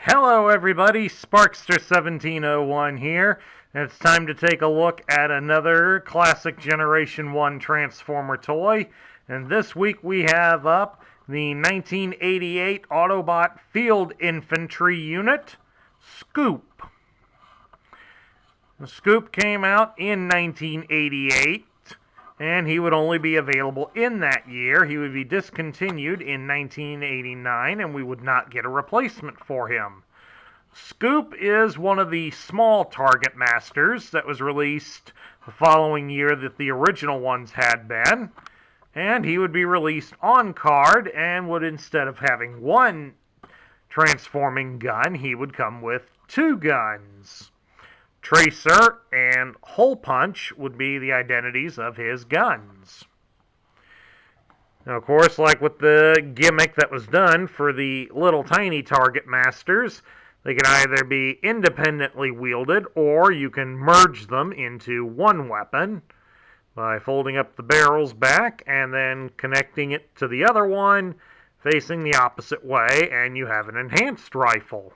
Hello everybody, Sparkster1701 here, and it's time to take a look at another classic Generation 1 Transformer toy. And this week we have up the 1988 Autobot Field Infantry Unit, Scoop. The Scoop came out in 1988, and he would only be available in that year. He would be discontinued in 1989, and we would not get a replacement for him. Scoop is one of the small Target Masters that was released the following year that the original ones had been, and he would be released on card and would, instead of having one transforming gun, he would come with two guns. Tracer and Hole Punch would be the identities of his guns. Now, of course, like with the gimmick that was done for the little tiny Target Masters, they can either be independently wielded or you can merge them into one weapon by folding up the barrels back and then connecting it to the other one facing the opposite way, and you have an enhanced rifle.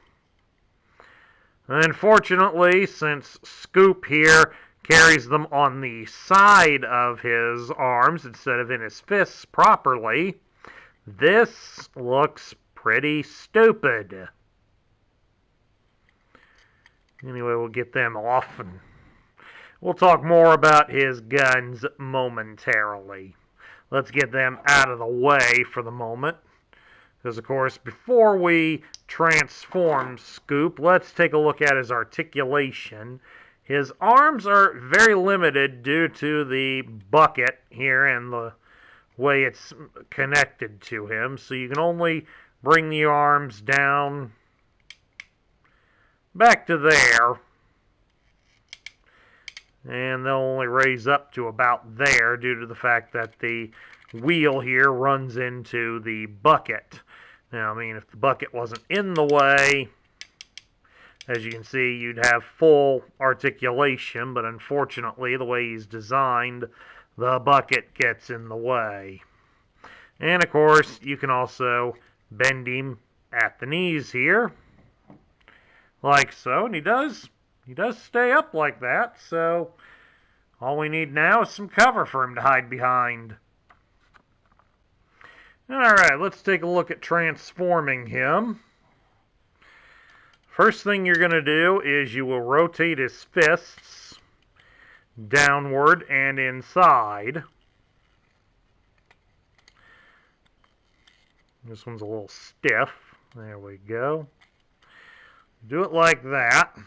Unfortunately, since Scoop here carries them on the side of his arms instead of in his fists properly, this looks pretty stupid. Anyway, we'll get them off and we'll talk more about his guns momentarily. Let's get them out of the way for the moment. Because, of course, before we transform Scoop, let's take a look at his articulation. His arms are very limited due to the bucket here and the way it's connected to him. So you can only bring the arms down back to there. And they'll only raise up to about there due to the fact that the wheel here runs into the bucket. Now, I mean, if the bucket wasn't in the way, as you can see, you'd have full articulation, but unfortunately, the way he's designed, the bucket gets in the way. And, of course, you can also bend him at the knees here, like so, and he does stay up like that, so all we need now is some cover for him to hide behind. Alright, let's take a look at transforming him. First thing you're going to do is you will rotate his fists downward and inside. This one's a little stiff. There we go. Do it like that.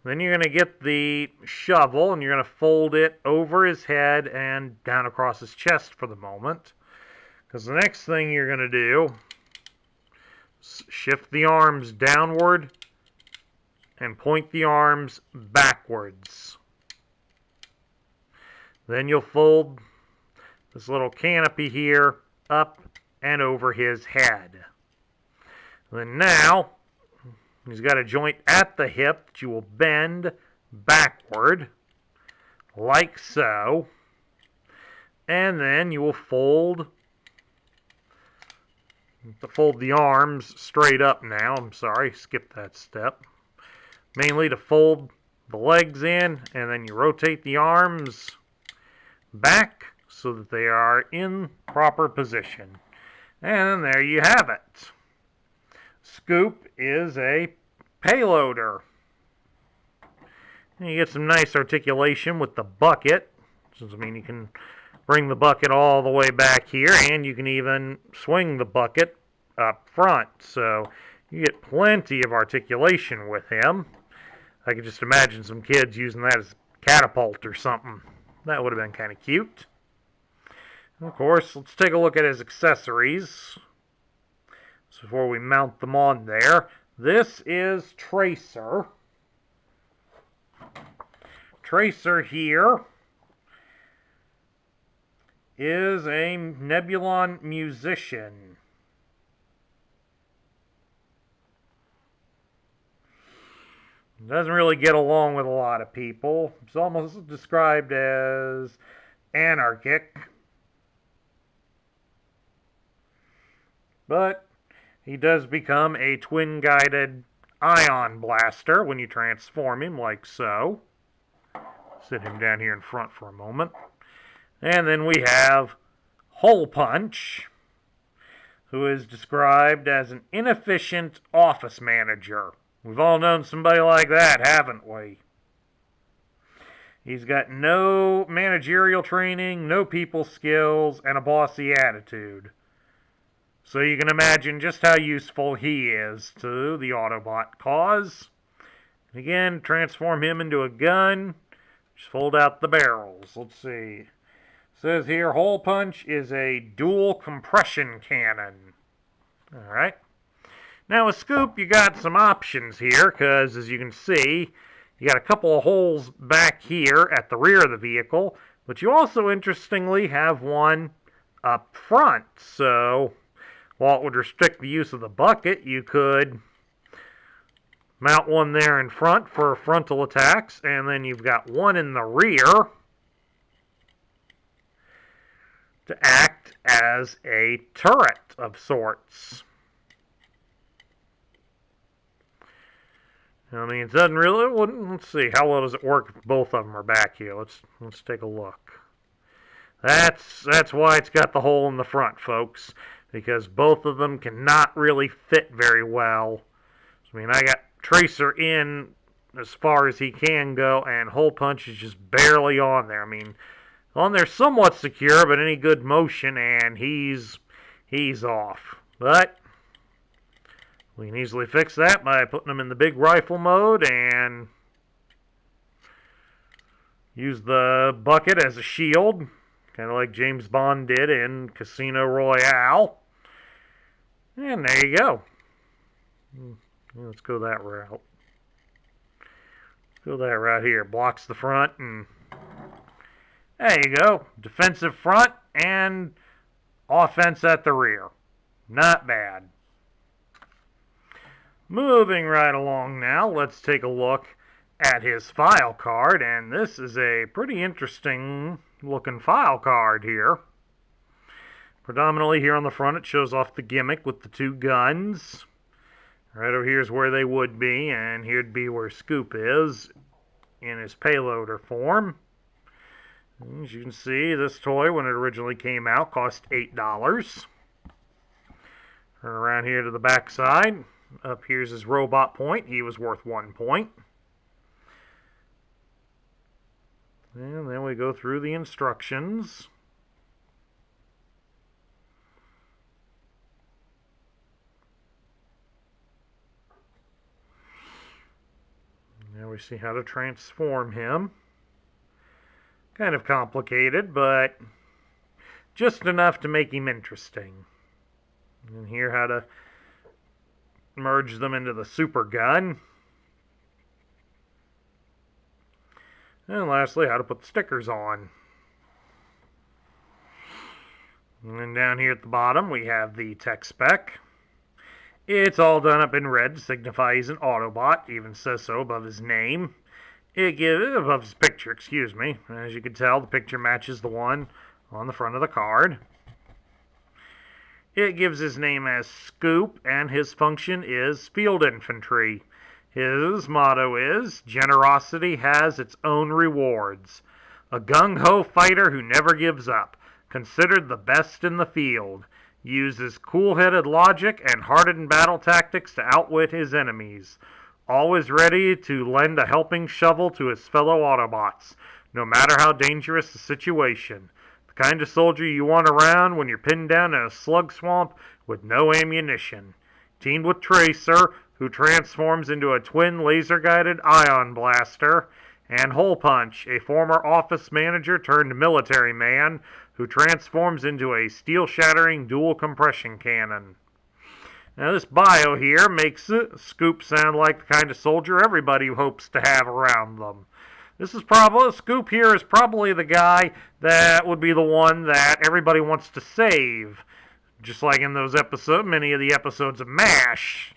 Then you're going to get the shovel and you're going to fold it over his head and down across his chest for the moment. Because the next thing you're going to do is shift the arms downward and point the arms backwards. Then you'll fold this little canopy here up and over his head. Then now, he's got a joint at the hip that you will bend backward, like so. And then you will fold the arms straight up now. I'm sorry, skipped that step. Mainly to fold the legs in, and then you rotate the arms back so that they are in proper position. And there you have it. Scoop is a payloader. And you get some nice articulation with the bucket. So, I mean, you can bring the bucket all the way back here, and you can even swing the bucket up front. So you get plenty of articulation with him. I could just imagine some kids using that as a catapult or something. That would have been kind of cute. And of course, let's take a look at his accessories. So before we mount them on there, this is Tracer. Tracer here is a Nebulon musician. Doesn't really get along with a lot of people. It's almost described as anarchic. But he does become a twin-guided Ion Blaster when you transform him, like so. Sit him down here in front for a moment. And then we have Hole Punch, who is described as an inefficient office manager. We've all known somebody like that, haven't we? He's got no managerial training, no people skills, and a bossy attitude. So you can imagine just how useful he is to the Autobot cause. Again, transform him into a gun. Just fold out the barrels. Let's see. It says here, Hole Punch is a dual compression cannon. Alright. Now with Scoop, you got some options here, because as you can see, you got a couple of holes back here at the rear of the vehicle, but you also, interestingly, have one up front. So, while it would restrict the use of the bucket, you could mount one there in front for frontal attacks, and then you've got one in the rear to act as a turret of sorts. I mean, it doesn't really, let's see, how well does it work if both of them are back here? Let's take a look. That's why it's got the hole in the front, folks, because both of them cannot really fit very well. I mean, I got Tracer in as far as he can go, and Hole Punch is just barely on there. I mean, on there somewhat secure, but any good motion, and he's off. But we can easily fix that by putting them in the big rifle mode and use the bucket as a shield, kind of like James Bond did in Casino Royale. And there you go. Let's go that route. Let's go that route here. Blocks the front, and there you go. Defensive front and offense at the rear. Not bad. Moving right along now, let's take a look at his file card, and this is a pretty interesting looking file card here. Predominantly here on the front it shows off the gimmick with the two guns. Right over here is where they would be, and here'd be where Scoop is in his payloader form. As you can see, this toy, when it originally came out, cost $8. Turn around here to the back side. Up here's his robot point. He was worth 1 point. And then we go through the instructions. Now we see how to transform him. Kind of complicated, but just enough to make him interesting. And here how to merge them into the super gun. And lastly, how to put the stickers on. And then down here at the bottom, we have the tech spec. It's all done up in red to signify he's an Autobot. It even says so above his name. Above his picture, excuse me. As you can tell, the picture matches the one on the front of the card. It gives his name as Scoop, and his function is field infantry. His motto is, generosity has its own rewards. A gung-ho fighter who never gives up. Considered the best in the field. Uses cool-headed logic and hardened battle tactics to outwit his enemies. Always ready to lend a helping shovel to his fellow Autobots, no matter how dangerous the situation. The kind of soldier you want around when you're pinned down in a slug swamp with no ammunition. Teamed with Tracer, who transforms into a twin laser-guided ion blaster, and Hole Punch, a former office manager turned military man who transforms into a steel-shattering dual compression cannon. Now this bio here makes Scoop sound like the kind of soldier everybody hopes to have around them. Scoop here is probably the guy that would be the one that everybody wants to save. Just like in those episodes, many of the episodes of MASH.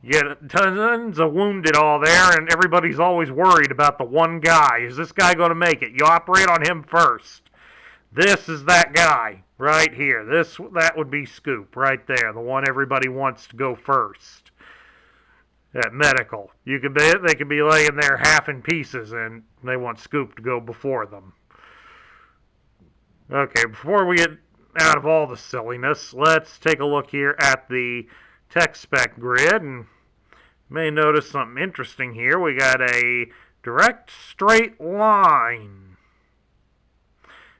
You get tons of wounded all there, and everybody's always worried about the one guy. Is this guy going to make it? You operate on him first. This is that guy right here. That would be Scoop right there, the one everybody wants to go first. at medical. They could be laying there half in pieces, and they want Scoop to go before them. Okay, before we get out of all the silliness, let's take a look here at the tech spec grid, and you may notice something interesting here. We got a direct straight line.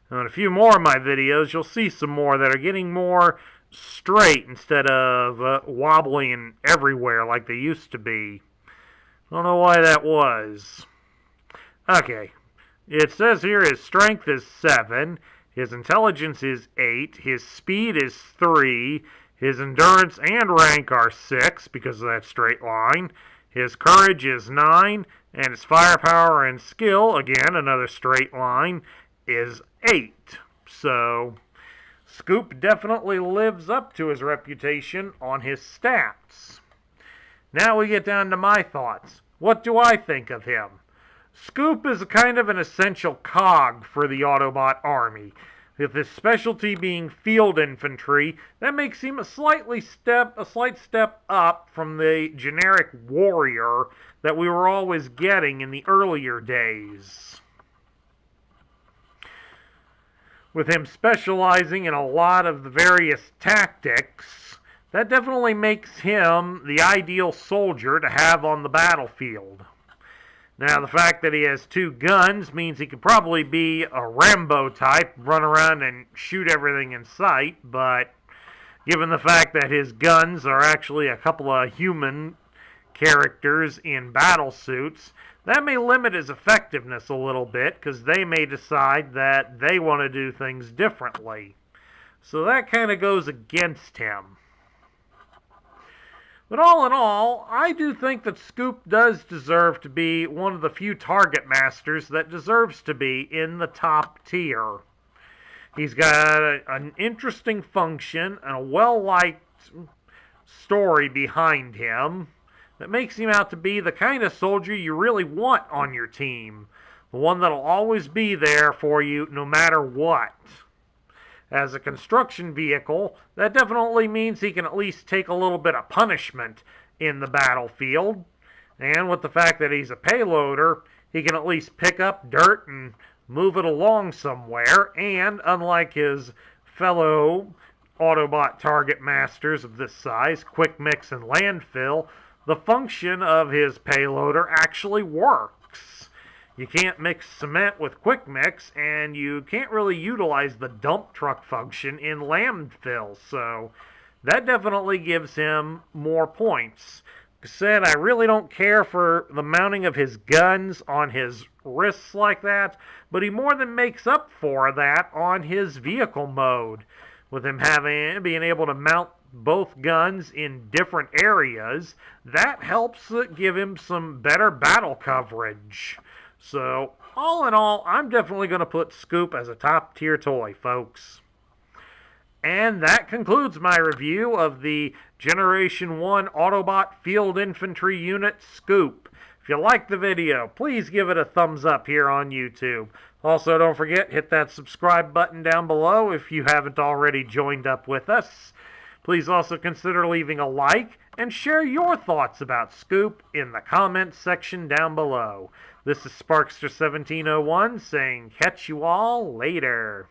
Now, in a few more of my videos, you'll see some more that are getting more straight instead of wobbling everywhere like they used to be. Don't know why that was. Okay, it says here his strength is 7, his intelligence is 8, his speed is 3, his endurance and rank are 6 because of that straight line, his courage is 9, and his firepower and skill, again another straight line, is 8. So Scoop definitely lives up to his reputation on his stats. Now we get down to my thoughts. What do I think of him? Scoop is kind of an essential cog for the Autobot army. With his specialty being field infantry, that makes him a slight step up from the generic warrior that we were always getting in the earlier days. With him specializing in a lot of the various tactics, that definitely makes him the ideal soldier to have on the battlefield. Now, the fact that he has 2 guns means he could probably be a Rambo type, run around and shoot everything in sight, but given the fact that his guns are actually a couple of human characters in battle suits, that may limit his effectiveness a little bit, because they may decide that they want to do things differently. So that kind of goes against him. But all in all, I do think that Scoop does deserve to be one of the few target masters that deserves to be in the top tier. He's got an interesting function and a well-liked story behind him that makes him out to be the kind of soldier you really want on your team. The one that'll always be there for you no matter what. As a construction vehicle, that definitely means he can at least take a little bit of punishment in the battlefield. And with the fact that he's a payloader, he can at least pick up dirt and move it along somewhere. And unlike his fellow Autobot target masters of this size, Quick Mix and Landfill, the function of his payloader actually works. You can't mix cement with Quick Mix, and you can't really utilize the dump truck function in Landfill, so that definitely gives him more points. Like I said, I really don't care for the mounting of his guns on his wrists like that, but he more than makes up for that on his vehicle mode, with him being able to mount both guns in different areas. That helps give him some better battle coverage. So, all in all, I'm definitely going to put Scoop as a top tier toy, folks. And that concludes my review of the Generation 1 Autobot Field Infantry Unit, Scoop. If you liked the video, please give it a thumbs up here on YouTube. Also, don't forget, hit that subscribe button down below if you haven't already joined up with us. Please also consider leaving a like and share your thoughts about Scoop in the comments section down below. This is Sparkster1701 saying catch you all later.